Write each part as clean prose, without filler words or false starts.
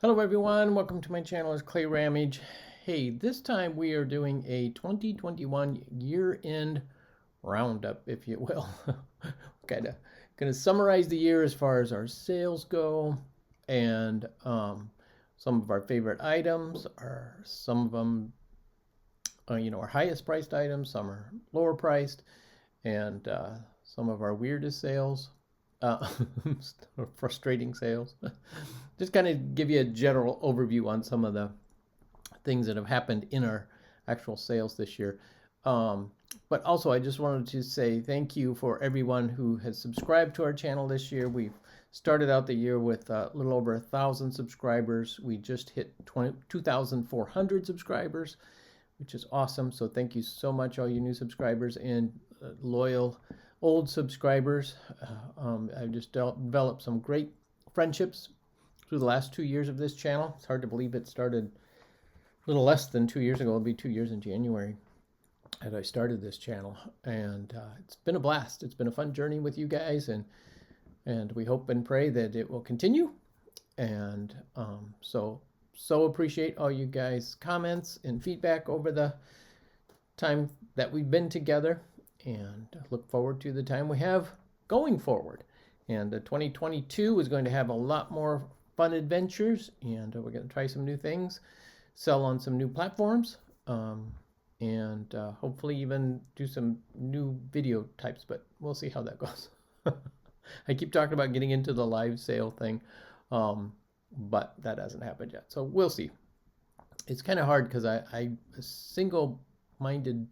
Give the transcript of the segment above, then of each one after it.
Hello everyone, welcome to my channel. It's clayrammage. Hey, this time we are doing a 2021 year-end roundup, if you will. Gonna summarize the year as far as our sales go, and some of our favorite items are some of them, our highest priced items. Some are lower priced, and some of our weirdest sales, uh, frustrating sales. Just kind of give you a general overview on some of the things that have happened in our actual sales this year. But also, I just wanted to say thank you for everyone who has subscribed to our channel this year. We've started out the year with a little over 1,000 subscribers. We just hit 2,400 subscribers, which is awesome. So thank you so much, all you new subscribers and loyal old subscribers. I've just developed some great friendships through the last 2 years of this channel. It's hard to believe it started a little less than 2 years ago. It'll be 2 years in January that I started this channel, and it's been a blast. It's been a fun journey with you guys, and we hope and pray that it will continue. And so appreciate all you guys' comments and feedback over the time that we've been together, and look forward to the time we have going forward. And 2022 is going to have a lot more fun adventures, and we're going to try some new things, sell on some new platforms, and hopefully even do some new video types, but we'll see how that goes. I keep talking about getting into the live sale thing, but that hasn't happened yet, so we'll see. It's kind of hard because I'm a single-minded,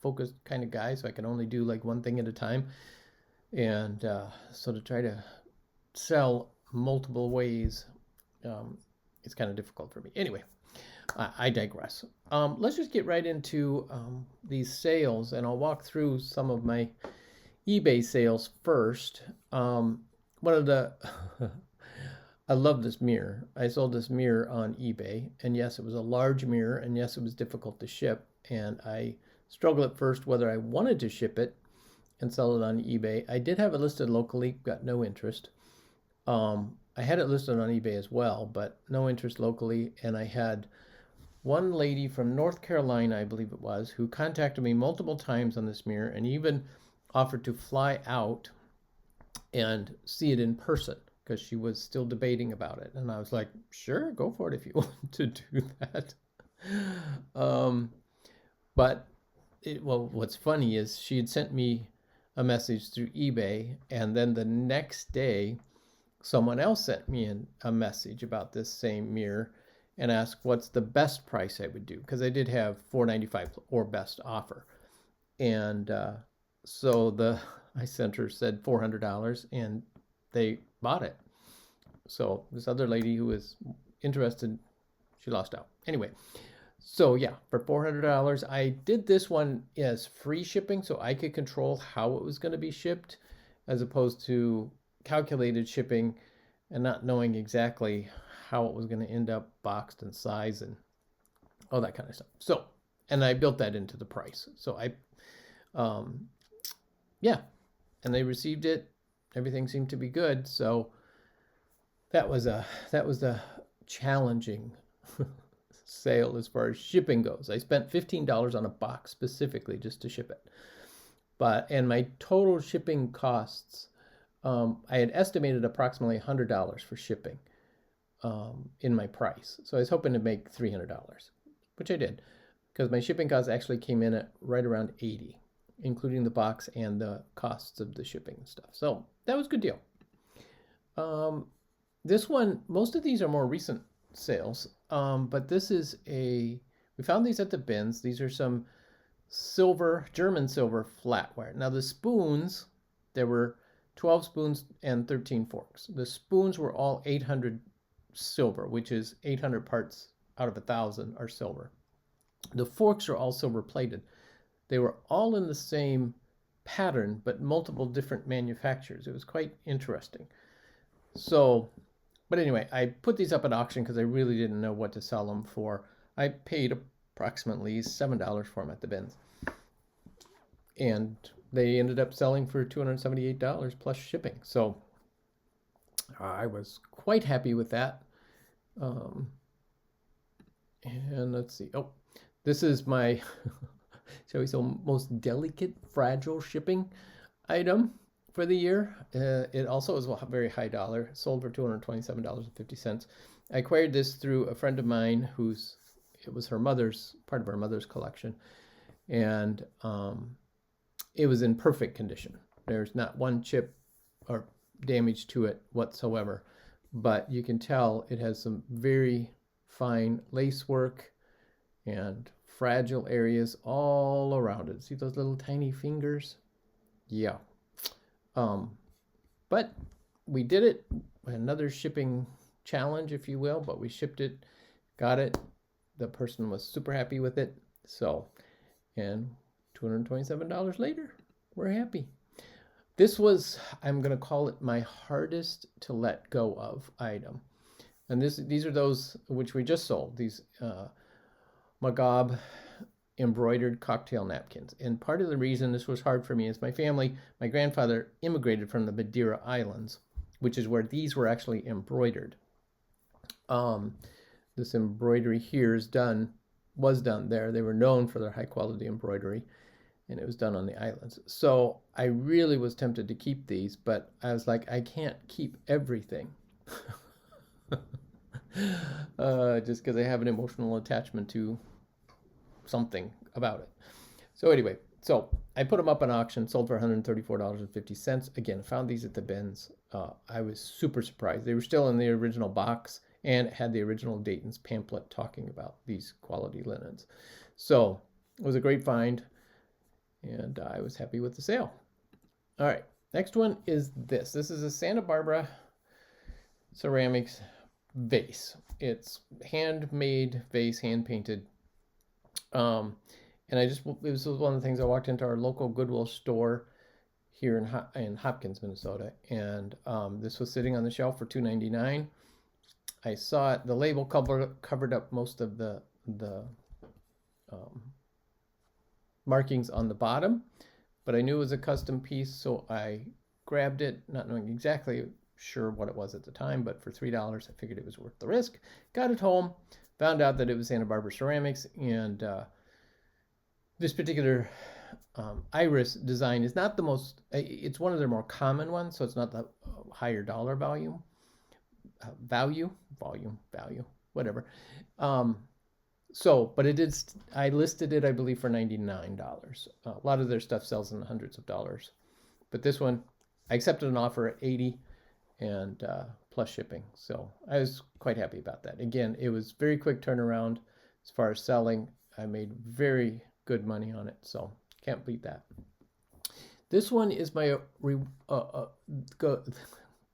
focused kind of guy, so I can only do like one thing at a time, and so to try to sell multiple ways, it's kind of difficult for me. Anyway, I digress. Let's just get right into these sales, and I'll walk through some of my eBay sales first. One of the I love this mirror. I sold this mirror on eBay, and yes, it was a large mirror, and yes, it was difficult to ship, and I struggled at first whether I wanted to ship it and sell it on eBay. I did have it listed locally, got no interest. I had it listed on eBay as well, but no interest locally. And I had one lady from North Carolina, I believe it was, who contacted me multiple times on this mirror and even offered to fly out and see it in person because she was still debating about it. And I was like, sure, go for it if you want to do that. But what's funny is she had sent me a message through eBay, and then the next day, someone else sent me a message about this same mirror and asked what's the best price I would do, because I did have $495 or best offer. And so I sent her, said $400, and they bought it. So this other lady who was interested, she lost out. Anyway, so yeah, for $400, I did this one as free shipping, so I could control how it was going to be shipped, as opposed to calculated shipping and not knowing exactly how it was going to end up boxed and size and all that kind of stuff. So, and I built that into the price. So yeah, and they received it. Everything seemed to be good. So that was a challenging sale as far as shipping goes. I spent $15 on a box specifically just to ship it. And my total shipping costs, I had estimated approximately $100 for shipping in my price. So I was hoping to make $300, which I did, because my shipping costs actually came in at right around $80, including the box and the costs of the shipping and stuff. So that was a good deal. This one, most of these are more recent sales, but this is we found these at the bins. These are some German silver flatware. Now the spoons, there were 12 spoons and 13 forks. The spoons were all 800 silver, which is 800 parts out of 1,000 are silver. The forks are all silver plated. They were all in the same pattern, but multiple different manufacturers. It was quite interesting. So, but anyway, I put these up at auction because I really didn't know what to sell them for. I paid approximately $7 for them at the bins, and they ended up selling for $278 plus shipping. So I was quite happy with that. Um, and let's see. Oh, this is my, shall we say, most delicate, fragile shipping item for the year. It also is a very high dollar, sold for $227.50. I acquired this through a friend of mine it was her mother's, part of her mother's collection. And it was in perfect condition. There's not one chip or damage to it whatsoever, but you can tell it has some very fine lace work and fragile areas all around it. See those little tiny fingers? Yeah. But we did it. Another shipping challenge, if you will, but we shipped it, got it. The person was super happy with it. So, and $227 later, we're happy. This was, I'm going to call it my hardest to let go of item. And these are those which we just sold, these Magab embroidered cocktail napkins. And part of the reason this was hard for me is my grandfather immigrated from the Madeira Islands, which is where these were actually embroidered. This embroidery here was done there. They were known for their high quality embroidery, and it was done on the islands. So I really was tempted to keep these, but I was like, I can't keep everything. Just because I have an emotional attachment to something about it. So anyway, I put them up on auction, sold for $134.50. Again, found these at the bins. I was super surprised. They were still in the original box and had the original Dayton's pamphlet talking about these quality linens. So it was a great find, and I was happy with the sale. All right, next one is this. This is a Santa Barbara ceramics vase. It's handmade vase, hand painted. And it was one of the things. I walked into our local Goodwill store here in Hopkins, Minnesota, and this was sitting on the shelf for $2.99. I saw it. The label covered up most of the markings on the bottom, but I knew it was a custom piece, so I grabbed it, not knowing exactly sure what it was at the time, but for $3, I figured it was worth the risk. Got it home, found out that it was Santa Barbara Ceramics, and this particular iris design is not the most, it's one of their more common ones, so it's not the higher dollar value, whatever. But it is, I listed it, I believe, for $99. A lot of their stuff sells in the hundreds of dollars. But this one, I accepted an offer at $80 and plus shipping. So I was quite happy about that. Again, it was very quick turnaround as far as selling. I made very good money on it, so can't beat that. This one is my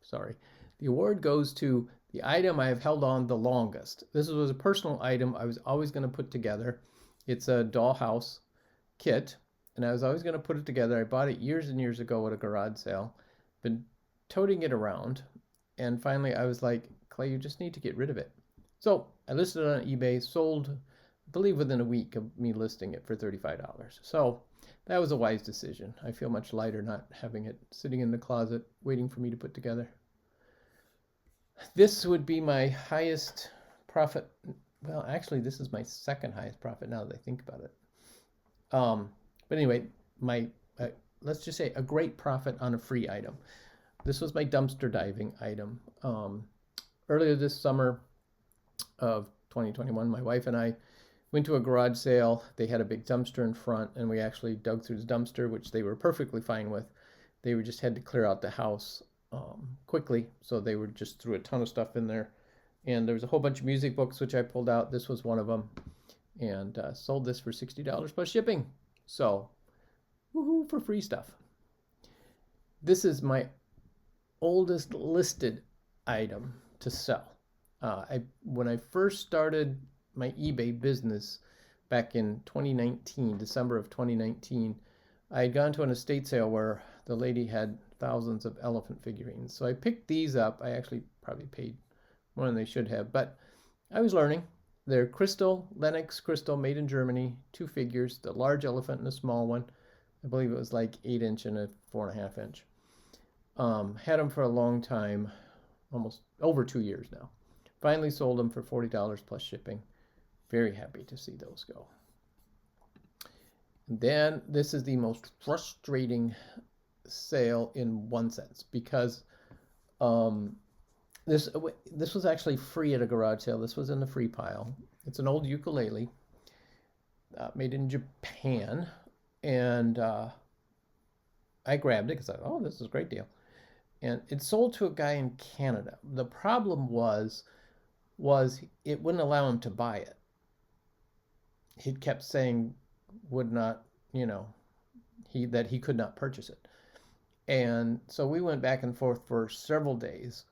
sorry. The award goes to the item I have held on the longest. This was a personal item I was always going to put together. It's a dollhouse kit, and I was always going to put it together. I bought it years and years ago at a garage sale. Been toting it around, and finally I was like, Clay, you just need to get rid of it. So I listed it on eBay, sold, I believe within a week of me listing it for $35. So that was a wise decision. I feel much lighter not having it sitting in the closet waiting for me to put together. This would be my highest profit. Well, actually, this is my second highest profit now that I think about it. But anyway, let's just say a great profit on a free item. This was my dumpster diving item. Earlier this summer of 2021, my wife and I went to a garage sale. They had a big dumpster in front, and we actually dug through the dumpster, which they were perfectly fine with. They just had to clear out the house quickly, so they just threw a ton of stuff in there. And there was a whole bunch of music books which I pulled out. This was one of them, and sold this for $60 plus shipping. So woohoo for free stuff. This is my oldest listed item to sell. When I first started my eBay business back in 2019, December of 2019, I had gone to an estate sale where the lady had thousands of elephant figurines. So I picked these up. I actually probably paid more than they should have, but I was learning. They're crystal, Lenox crystal, made in Germany, 2 figures, the large elephant and a small one. I believe it was like 8 inch and a 4.5 inch. Had them for a long time, almost over 2 years now. Finally sold them for $40 plus shipping. Very happy to see those go. And then this is the most frustrating sale in one sense, because this was actually free at a garage sale. This was in the free pile. It's an old ukulele made in Japan, and I grabbed it because I thought, oh, this is a great deal. And it sold to a guy in Canada. The problem was it wouldn't allow him to buy it. He kept saying would not, that he could not purchase it. And so we went back and forth for several days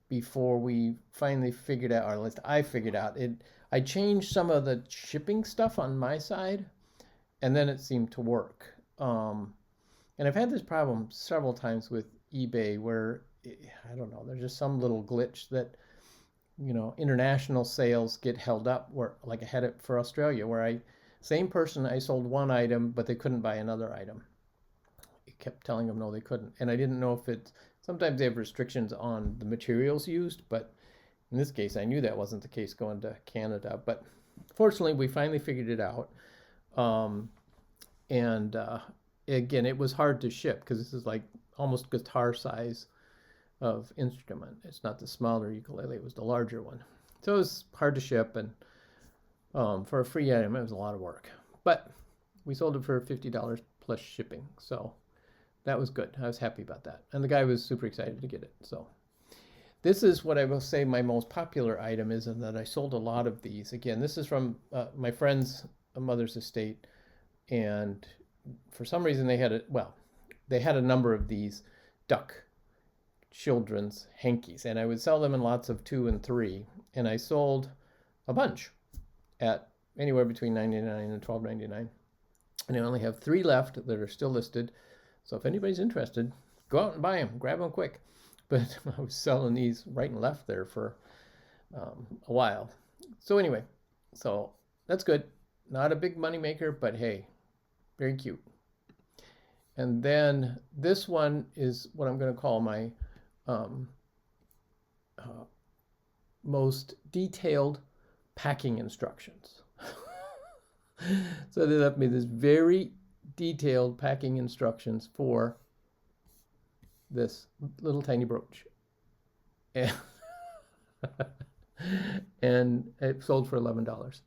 before we finally figured out, or at least I figured out it. I changed some of the shipping stuff on my side, and then it seemed to work. And I've had this problem several times with eBay where, I don't know, there's just some little glitch that, international sales get held up, where, like I had it for Australia, where same person, I sold one item, but they couldn't buy another item. It kept telling them no, they couldn't. And I didn't know if sometimes they have restrictions on the materials used, but in this case, I knew that wasn't the case going to Canada. But fortunately, we finally figured it out. Again, it was hard to ship because this is like almost guitar size of instrument. It's not the smaller ukulele, it was the larger one. So it was hard to ship, and for a free item, it was a lot of work. But we sold it for $50 plus shipping, so that was good. I was happy about that. And the guy was super excited to get it. So this is what I will say my most popular item is, and that I sold a lot of these. Again, this is from my friend's mother's estate, and for some reason they had a number of these duck children's hankies, and I would sell them in lots of 2 and 3, and I sold a bunch at anywhere between $99 and $12.99, and I only have 3 left that are still listed. So if anybody's interested, go out and buy them, grab them quick. But I was selling these right and left there for a while. So anyway, so that's good. Not a big money maker, but hey, very cute. And then this one is what I'm going to call my most detailed packing instructions. So they left me this very detailed packing instructions for this little tiny brooch. And it sold for $11.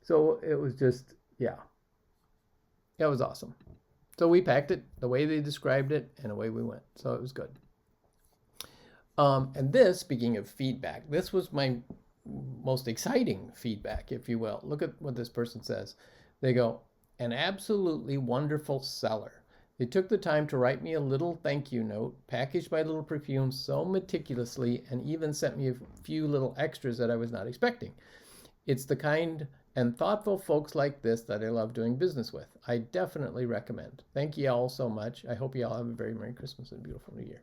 So it was just, yeah, it was awesome. So we packed it the way they described it, and away we went. So it was good. And this, speaking of feedback, this was my most exciting feedback, if you will. Look at what this person says. They go, an absolutely wonderful seller. They took the time to write me a little thank you note, packaged my little perfume so meticulously, and even sent me a few little extras that I was not expecting. It's the kind and thoughtful folks like this that I love doing business with. I definitely recommend. Thank you all so much. I hope you all have a very Merry Christmas and a beautiful New Year.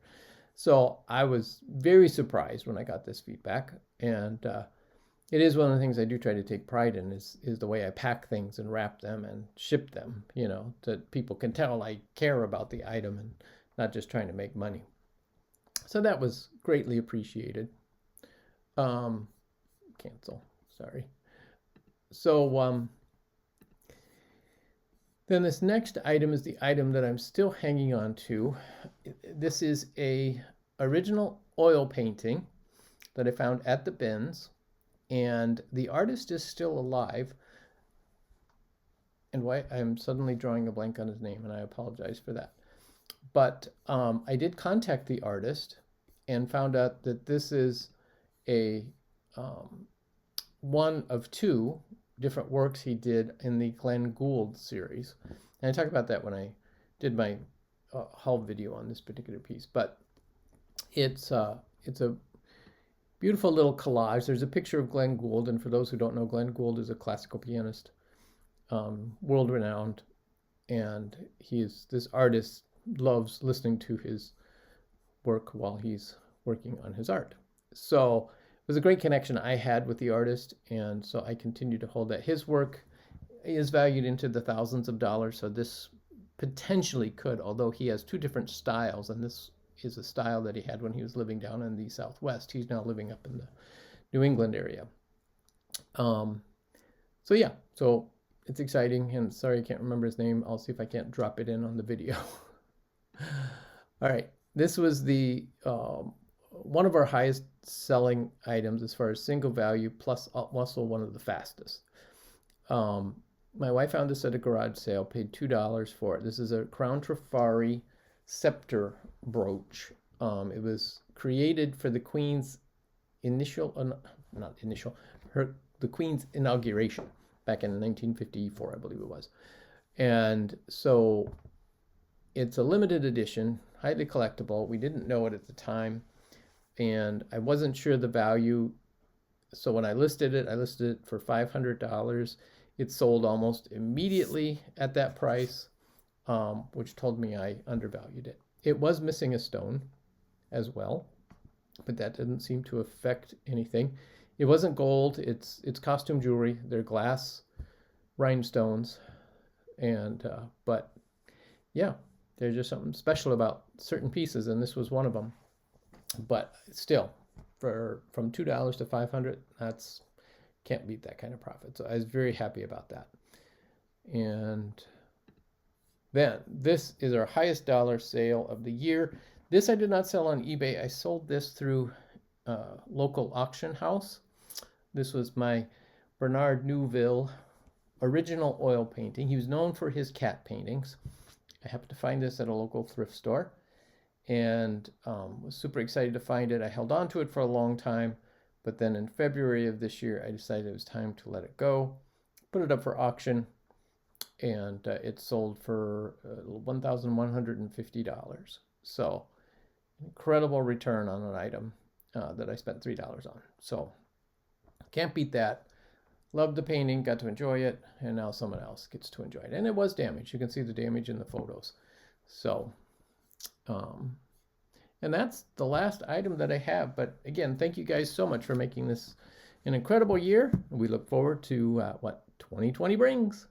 So I was very surprised when I got this feedback, and it is one of the things I do try to take pride in is the way I pack things and wrap them and ship them, that people can tell I care about the item and not just trying to make money. So that was greatly appreciated. Cancel, sorry. So then this next item is the item that I'm still hanging on to. This is a original oil painting that I found at the bins. And the artist is still alive. And why I'm suddenly drawing a blank on his name, and I apologize for that. But I did contact the artist and found out that this is a one of 2 different works he did in the Glenn Gould series. And I talked about that when I did my haul video on this particular piece. But it's a beautiful little collage. There's a picture of Glenn Gould, and for those who don't know, Glenn Gould is a classical pianist, world-renowned, and this artist loves listening to his work while he's working on his art. So it was a great connection I had with the artist, and so I continue to hold that. His work is valued into the thousands of dollars, so this potentially could, although he has 2 different styles, and this is a style that he had when he was living down in the Southwest. He's now living up in the New England area. So yeah, so it's exciting, and sorry I can't remember his name. I'll see if I can't drop it in on the video. All right, this was the one of our highest selling items as far as single value, plus also one of the fastest. My wife found this at a garage sale, paid $2 for it. This is a Crown Trafari scepter brooch. It was created for the Queen's the Queen's inauguration back in 1954, I believe it was. And so it's a limited edition, highly collectible. We didn't know it at the time, and I wasn't sure the value. So when I listed it for $500. It sold almost immediately at that price, which told me I undervalued it. It was missing a stone as well, but that didn't seem to affect anything. It wasn't gold. It's costume jewelry. They're glass rhinestones, and but yeah, there's just something special about certain pieces, and this was one of them. But still, from $2 to $500, that's can't beat that kind of profit. So I was very happy about that. And then this is our highest dollar sale of the year. This I did not sell on eBay. I sold this through a local auction house. This was my Bernard Neuville original oil painting. He was known for his cat paintings. I happened to find this at a local thrift store, and was super excited to find it. I held on to it for a long time, but then in February of this year, I decided it was time to let it go, put it up for auction, and it sold for $1,150. So incredible return on an item that I spent $3 on. So can't beat that. Loved the painting, got to enjoy it, and now someone else gets to enjoy it. And it was damaged. You can see the damage in the photos. So, and that's the last item that I have. But again, thank you guys so much for making this an incredible year. We look forward to what 2020 brings.